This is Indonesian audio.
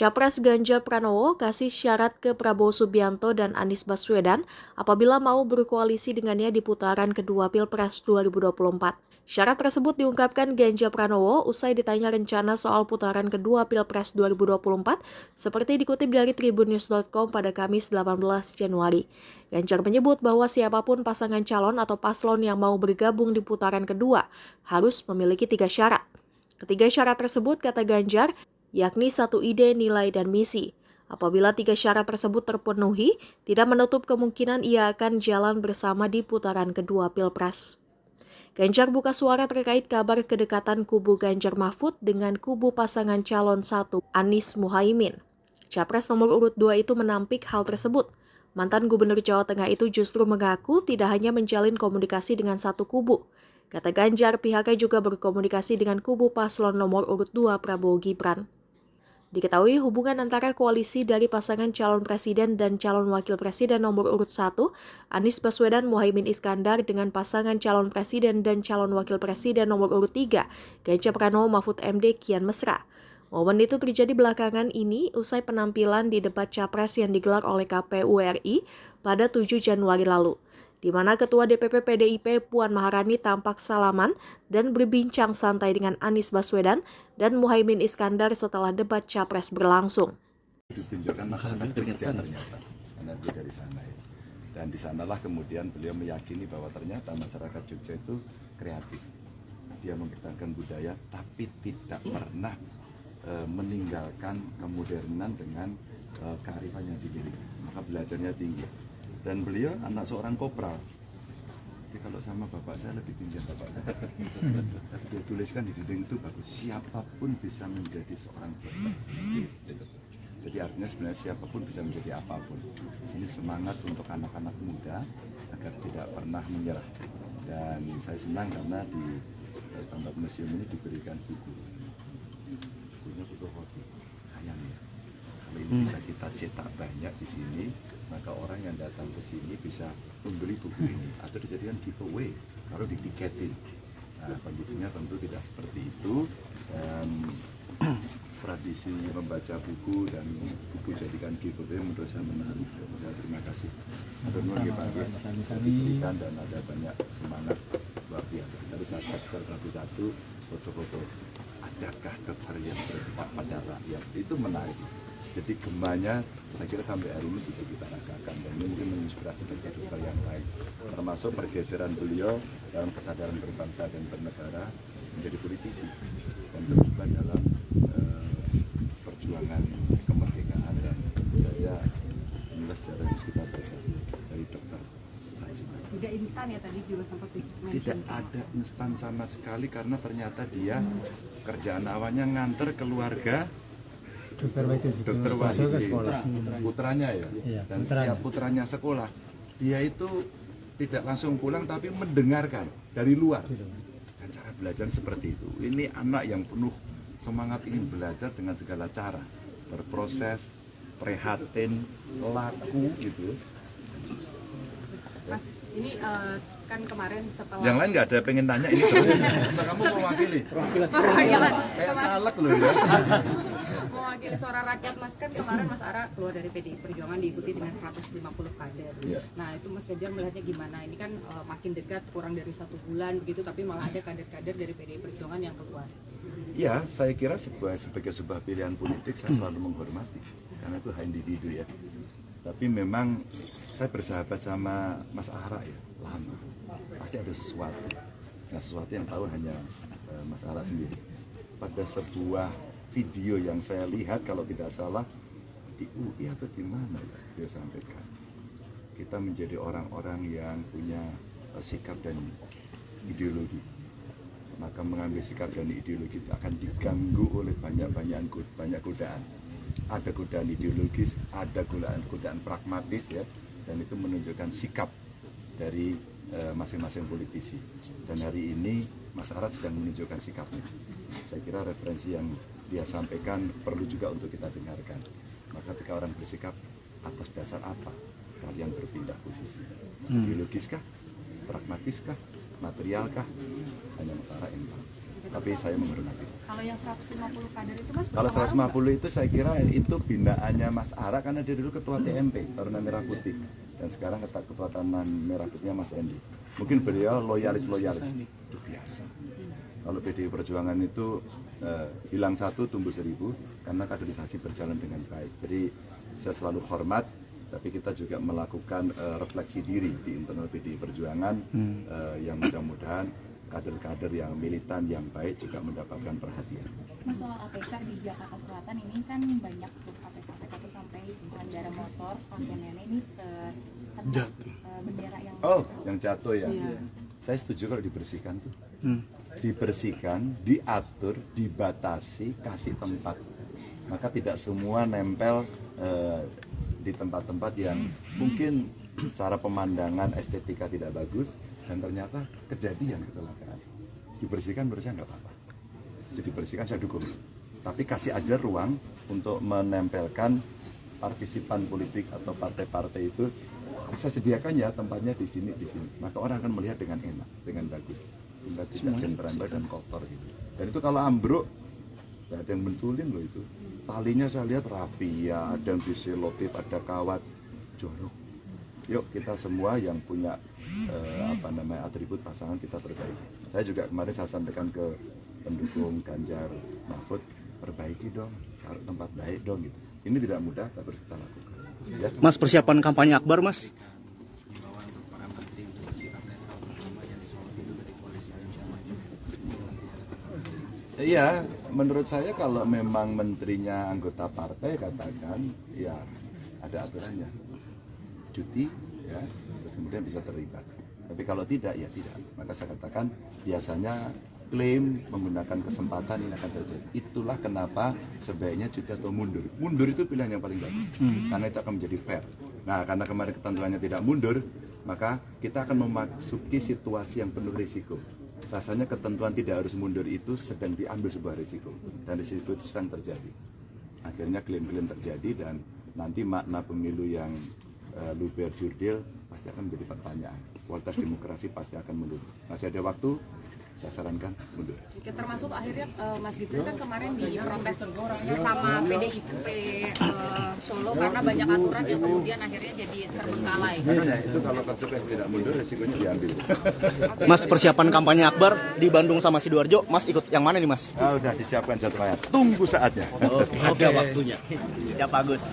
Capres Ganjar Pranowo kasih syarat ke Prabowo Subianto dan Anies Baswedan apabila mau berkoalisi dengannya di putaran kedua Pilpres 2024. Syarat tersebut diungkapkan Ganjar Pranowo usai ditanya rencana soal putaran kedua Pilpres 2024 seperti dikutip dari tribunnews.com pada Kamis 18 Januari. Ganjar menyebut bahwa siapapun pasangan calon atau paslon yang mau bergabung di putaran kedua harus memiliki 3 syarat. Ketiga syarat tersebut, kata Ganjar, yakni satu ide, nilai, dan misi. Apabila 3 syarat tersebut terpenuhi, tidak menutup kemungkinan ia akan jalan bersama di putaran kedua Pilpres. Ganjar buka suara terkait kabar kedekatan kubu Ganjar Mahfud dengan kubu pasangan calon 1 Anies Muhaimin. Capres nomor urut 2 itu menampik hal tersebut. Mantan Gubernur Jawa Tengah itu justru mengaku tidak hanya menjalin komunikasi dengan satu kubu. Kata Ganjar, pihaknya juga berkomunikasi dengan kubu paslon nomor urut 2 Prabowo Gibran. Diketahui hubungan antara koalisi dari pasangan calon presiden dan calon wakil presiden nomor urut 1, Anies Baswedan Muhaimin Iskandar dengan pasangan calon presiden dan calon wakil presiden nomor urut 3, Ganjar Pranowo Mahfud MD kian mesra. Momen itu terjadi belakangan ini usai penampilan di debat Capres yang digelar oleh KPU RI pada 7 Januari lalu, di mana Ketua DPP PDIP Puan Maharani tampak salaman dan berbincang santai dengan Anies Baswedan dan Muhaimin Iskandar setelah debat Capres berlangsung. Ditunjukkan masyarakat Jogja ternyata, karena beliau dari sana ya. Dan di sanalah kemudian beliau meyakini bahwa ternyata masyarakat Jogja itu kreatif. Dia mempertahankan budaya tapi tidak pernah meninggalkan kemodernan dengan kearifan yang dimiliki. Maka belajarnya tinggi. Dan beliau anak seorang kopral. Tapi kalau sama bapak saya lebih tinggi bapak saya. Dia tuliskan di dinding itu bagus. Siapapun bisa menjadi seorang bapak. Jadi artinya sebenarnya siapapun bisa menjadi apapun. Ini semangat untuk anak-anak muda agar tidak pernah menyerah. Dan saya senang karena di tempat museum ini diberikan buku. Bukunya buku hobi. Sayang ya. Kalau ini bisa kita cetak banyak di sini, maka orang yang datang ke sini bisa membeli buku ini atau dijadikan giveaway kalau ditiketin. Nah, kondisinya tentu tidak seperti itu. Dan tradisi membaca buku dan buku jadikan giveaway menurut saya menarik. Terima kasih. Diberikan dan ada banyak semangat luar biasa. Tadi saya capture satu-satu foto-foto. Adakah dokter yang berpihak pada rakyat? Itu menarik. Jadi gemanya saya kira sampai hari ini bisa kita rasakan dan ini mungkin menginspirasi dokter-dokter yang lain. Termasuk pergeseran beliau dalam kesadaran berbangsa dan bernegara menjadi politisi dan terlibat dalam perjuangan kemerdekaan dan tentu saja inilah sejarah yang kita baca dari dokter Haji. Tidak instan ya tadi juga sempat di-mention. Tidak ada instan sama sekali karena ternyata dia kerjaan awalnya nganter keluarga Dokter Wahidi, putranya ya, dan setiap putranya sekolah, dia itu tidak langsung pulang tapi mendengarkan dari luar. Dan cara belajar seperti itu. Ini anak yang penuh semangat ingin belajar dengan segala cara, berproses, prihatin, laku gitu. Mas, ini kan kemarin setelah yang lain nggak ada pengen tanya ini terus. Kamu mewakili, kayak caleg loh ya. Mewakili suara rakyat, Mas, kan kemarin Mas Ara keluar dari PDI Perjuangan diikuti dengan 150 kader. Nah itu Mas Ganjar melihatnya gimana? Ini kan makin dekat, kurang dari 1 bulan begitu, tapi malah ada kader-kader dari PDI Perjuangan yang keluar. Ya, saya kira sebagai sebuah pilihan politik saya selalu menghormati karena itu hak individu ya. Tapi memang saya bersahabat sama Mas Ara ya lama. Pasti ada sesuatu. Nah, sesuatu yang tahu hanya Mas Ara sendiri. Pada sebuah video yang saya lihat kalau tidak salah di UI atau di mana ya, dia sampaikan kita menjadi orang-orang yang punya sikap dan ideologi, maka mengambil sikap dan ideologi itu akan diganggu oleh banyak godaan. Ada godaan ideologis, ada godaan pragmatis ya, dan itu menunjukkan sikap dari masing-masing politisi. Dan hari ini Mas Ara sedang menunjukkan sikapnya. Saya kira referensi yang dia sampaikan perlu juga untuk kita dengarkan. Maka ketika orang bersikap atas dasar apa kalian berpindah posisi? Ideologiskah? Pragmatiskah? Materialkah? Hanya Mas Ara yang tahu. tapi saya menghormati. Kalau yang 150 kader itu Mas, Kalau 150 itu saya kira itu binaannya Mas Ara, karena dia dulu ketua TMP, Taruna Merah Putih, dan sekarang ketua Taman Merah Putihnya Mas Endi. Mungkin beliau loyalis itu biasa. Kalau PDI Perjuangan itu hilang satu tumbuh 1000, karena kaderisasi berjalan dengan baik. Jadi saya selalu hormat, tapi kita juga melakukan refleksi diri di internal PDI Perjuangan yang mudah-mudahan kader-kader yang militan yang baik juga mendapatkan perhatian. Mas, soal APK di Jakarta Selatan ini kan banyak tuh APK itu sampai pengendara motor pakai nenek ini tempat bendera yang yang jatuh ya. Iya. Saya setuju kalau dibersihkan tuh. Dibersihkan, diatur, dibatasi, kasih tempat. Maka tidak semua nempel di tempat-tempat yang mungkin secara pemandangan estetika tidak bagus dan ternyata kejadian kecelakaan. Dibersihkan menurut saya nggak apa-apa. Jadi dibersihkan saya dukung. Tapi kasih aja ruang untuk menempelkan partisipan politik atau partai-partai itu, bisa sediakan ya tempatnya di sini. Maka orang akan melihat dengan enak, dengan bagus. Tidak berambah dan kotor gitu. Dan itu kalau ambruk, ada yang mentulin loh itu. Talinya saya lihat rafia, ada yang biselotif, ada kawat, jorok. Yuk kita semua yang punya atribut pasangan kita perbaiki. Saya juga kemarin saya sampaikan ke pendukung Ganjar Mahfud, perbaiki dong, taruh tempat baik dong gitu. Ini tidak mudah, tapi harus kita lakukan. Ya. Mas, persiapan kampanye Akbar, Mas? Iya, menurut saya kalau memang menterinya anggota partai katakan, ya ada aturannya, cuti, ya, terus kemudian bisa terlibat. Tapi kalau tidak, ya tidak. Maka saya katakan biasanya klaim menggunakan kesempatan ini akan terjadi. Itulah kenapa sebaiknya cuti atau mundur. Mundur itu pilihan yang paling bagus, karena itu akan menjadi fair. Nah, karena kemarin ketentuannya tidak mundur, maka kita akan memasuki situasi yang penuh risiko. Rasanya ketentuan tidak harus mundur itu sedang diambil sebuah risiko, dan risiko itu sedang terjadi. Akhirnya klaim-klaim terjadi dan nanti makna pemilu yang luber jurdil pasti akan menjadi pertanyaan. Kualitas demokrasi pasti akan mundur. Masih ada waktu, saya sarankan mundur. Termasuk akhirnya Mas Gibran kan kemarin diprotes sama PDIP Solo karena banyak aturan yang kemudian akhirnya jadi terbengkalai. Karena itu kalau konsekuensi tidak mundur, risikonya diambil. Mas, persiapan kampanye Akbar di Bandung sama Sidoarjo, Mas ikut yang mana nih, Mas? Udah disiapkan jadwalnya. Tunggu saatnya. Ada waktunya. Siap, Agus.